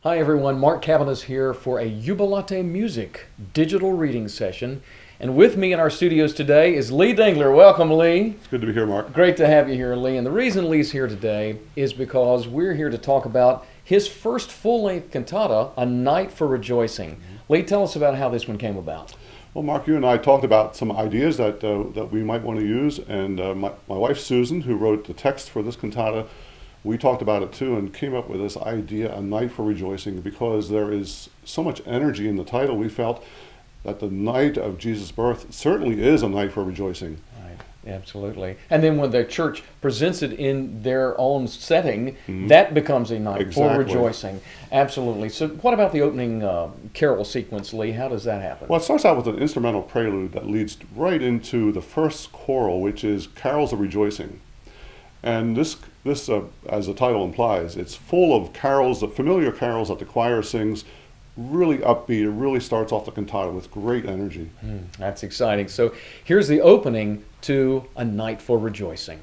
Hi everyone, Mark Cabanas here for a Jubilate music digital reading session. And with me in our studios today is Lee Dingler. Welcome, Lee. It's good to be here, Mark. Great to have you here, Lee. And the reason Lee's here today is because we're here to talk about his first full-length cantata, A Night for Rejoicing. Lee, tell us about how this one came about. Well, Mark, you and I talked about some ideas that we might want to use, and my wife Susan, who wrote the text for this cantata, we talked about it too and came up with this idea, A Night for Rejoicing, because there is so much energy in the title. We felt that the night of Jesus' birth certainly is a night for rejoicing. Right, absolutely. And then when the church presents it in their own setting, that becomes a night for rejoicing. Absolutely. So what about the opening carol sequence, Lee? How does that happen? Well, it starts out with an instrumental prelude that leads right into the first choral, which is Carols of Rejoicing. And this as the title implies, it's full of carols, familiar carols that the choir sings, really upbeat. It really starts off the cantata with great energy. That's exciting. So here's the opening to A Night for Rejoicing.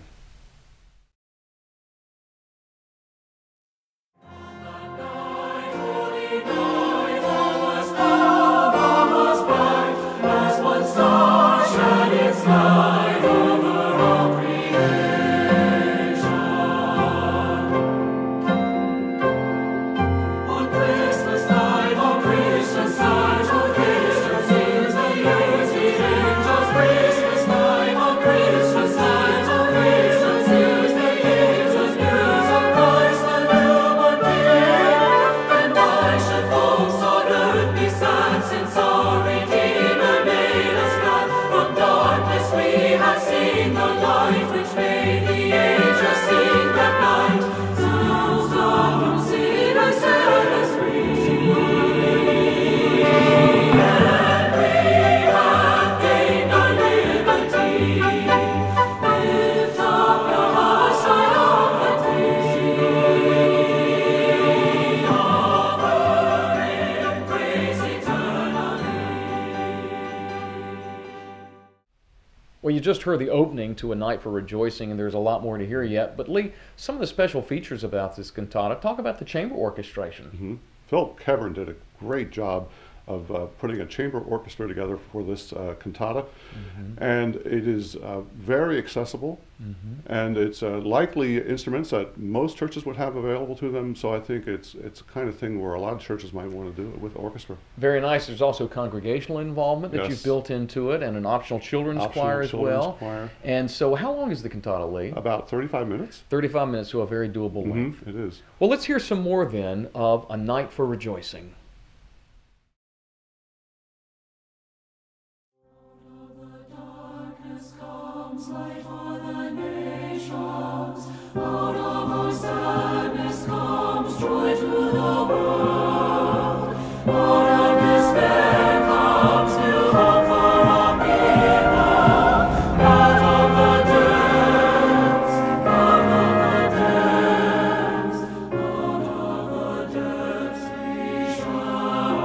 Well, you just heard the opening to A Night for Rejoicing, and there's a lot more to hear yet. But Lee, some of the special features about this cantata, talk about the chamber orchestration. Phil Kevern did a great job of putting a chamber orchestra together for this cantata, and it is very accessible, and it's likely instruments that most churches would have available to them, so I think it's the kind of thing where a lot of churches might want to do it with orchestra. Very nice. There's also congregational involvement that you've built into it, and an optional children's choir as well. And so how long is the cantata, Lee? About 35 minutes. 35 minutes, so a very doable length. It is. Well, let's hear some more then of A Night for Rejoicing. Light for the nations, out of our sadness comes joy to the world, out of despair comes new hope for our people, out of the depths, out of the depths we shall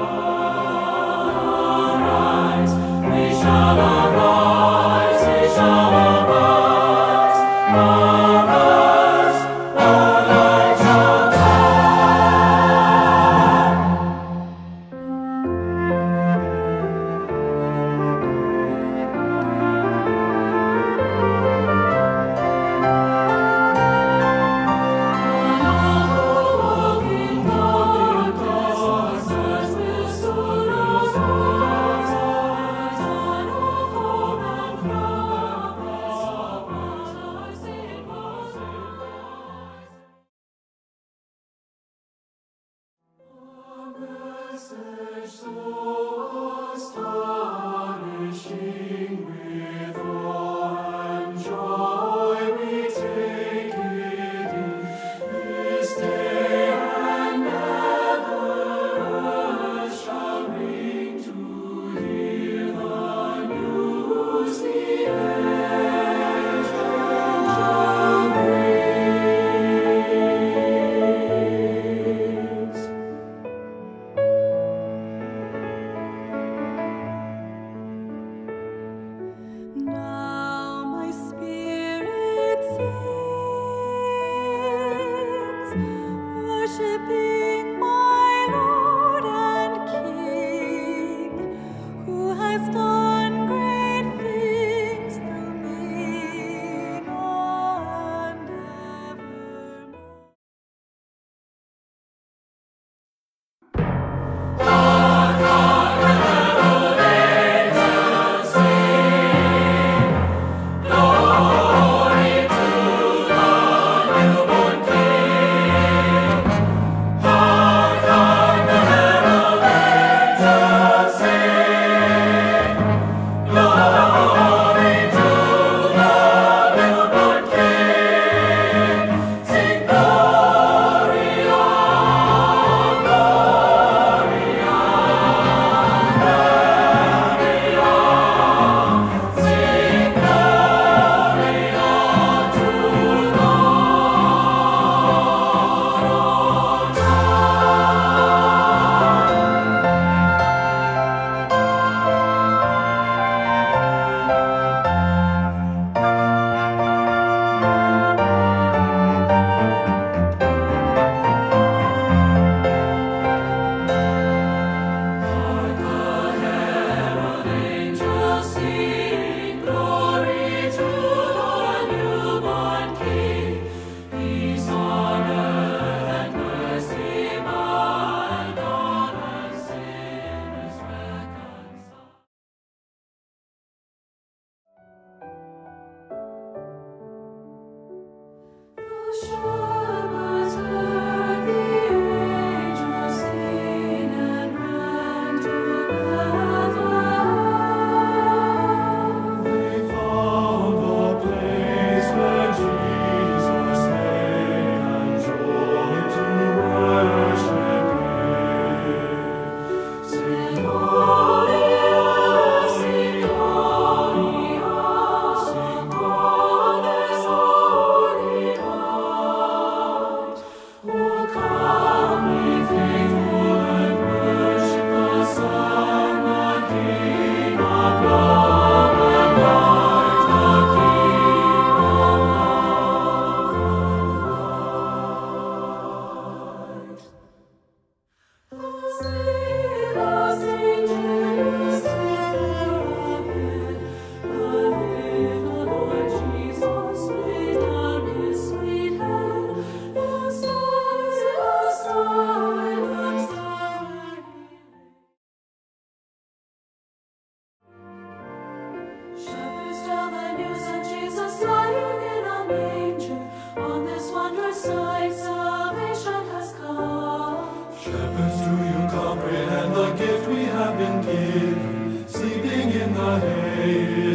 arise, we shall arise, we shall arise,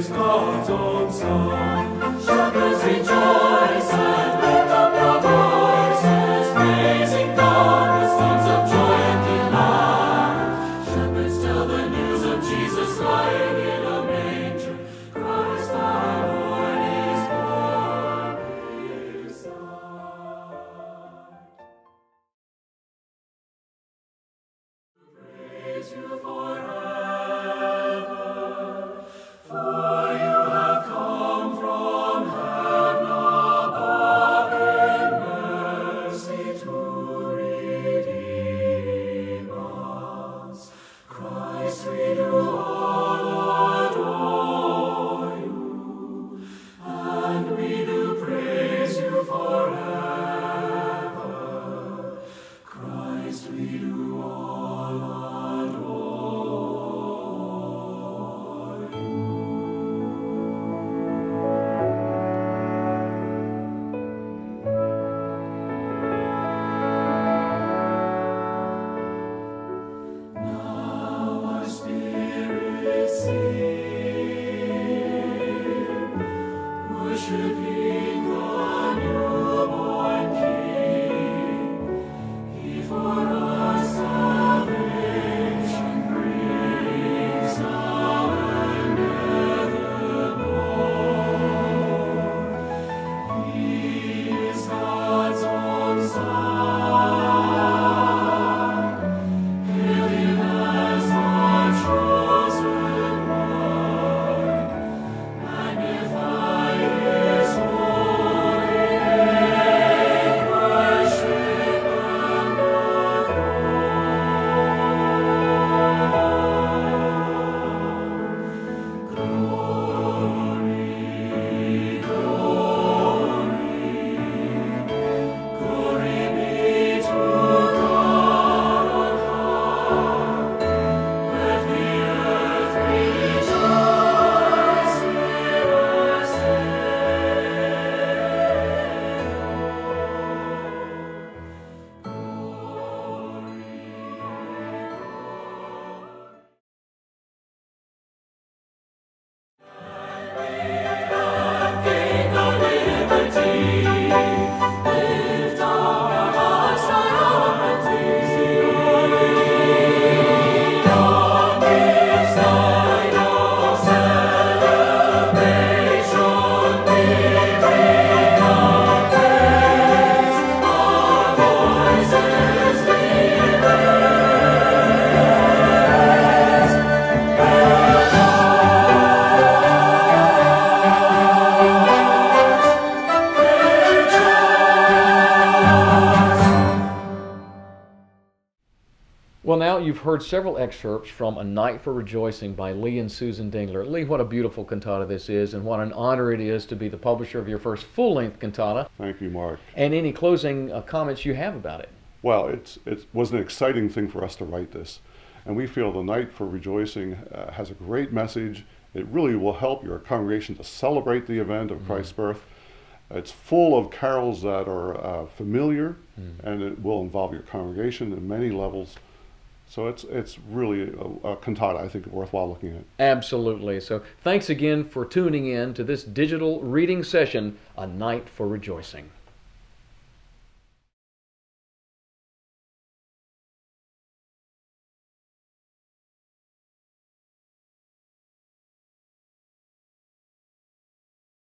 is God's own song. Shepherds rejoice and lift up your voices, praising God with songs of joy and delight. Shepherds tell the news of Jesus lying in a manger. Christ our Lord is born his Son. Praise you forever, for you have come from heaven above in mercy to redeem us. Christ, we do all adore you, and we do praise you forever. Christ, we do all adore you. Now our spirits sing, worshiping the newborn King. He for us salvation brings now and evermore. He is God's own Son. Hail him as the chosen one. Magnify his holy name. Worship and adore. Glory, glory be to God on high. Let the earth rejoice, hear us gain the liberty. Lift up our hearts triumphantly. On this night of celebration, we bring our praise, our voices we raise. Well, now you've heard several excerpts from A Night for Rejoicing by Lee and Susan Dingler. Lee, what a beautiful cantata this is, and what an honor it is to be the publisher of your first full-length cantata. Thank you, Mark. And any closing comments you have about it? Well, it was an exciting thing for us to write this. And we feel The Night for Rejoicing has a great message. It really will help your congregation to celebrate the event of Christ's birth. It's full of carols that are familiar, and it will involve your congregation in many levels. So it's really a cantata, I think, worthwhile looking at. Absolutely. So thanks again for tuning in to this digital reading session, A Night for Rejoicing.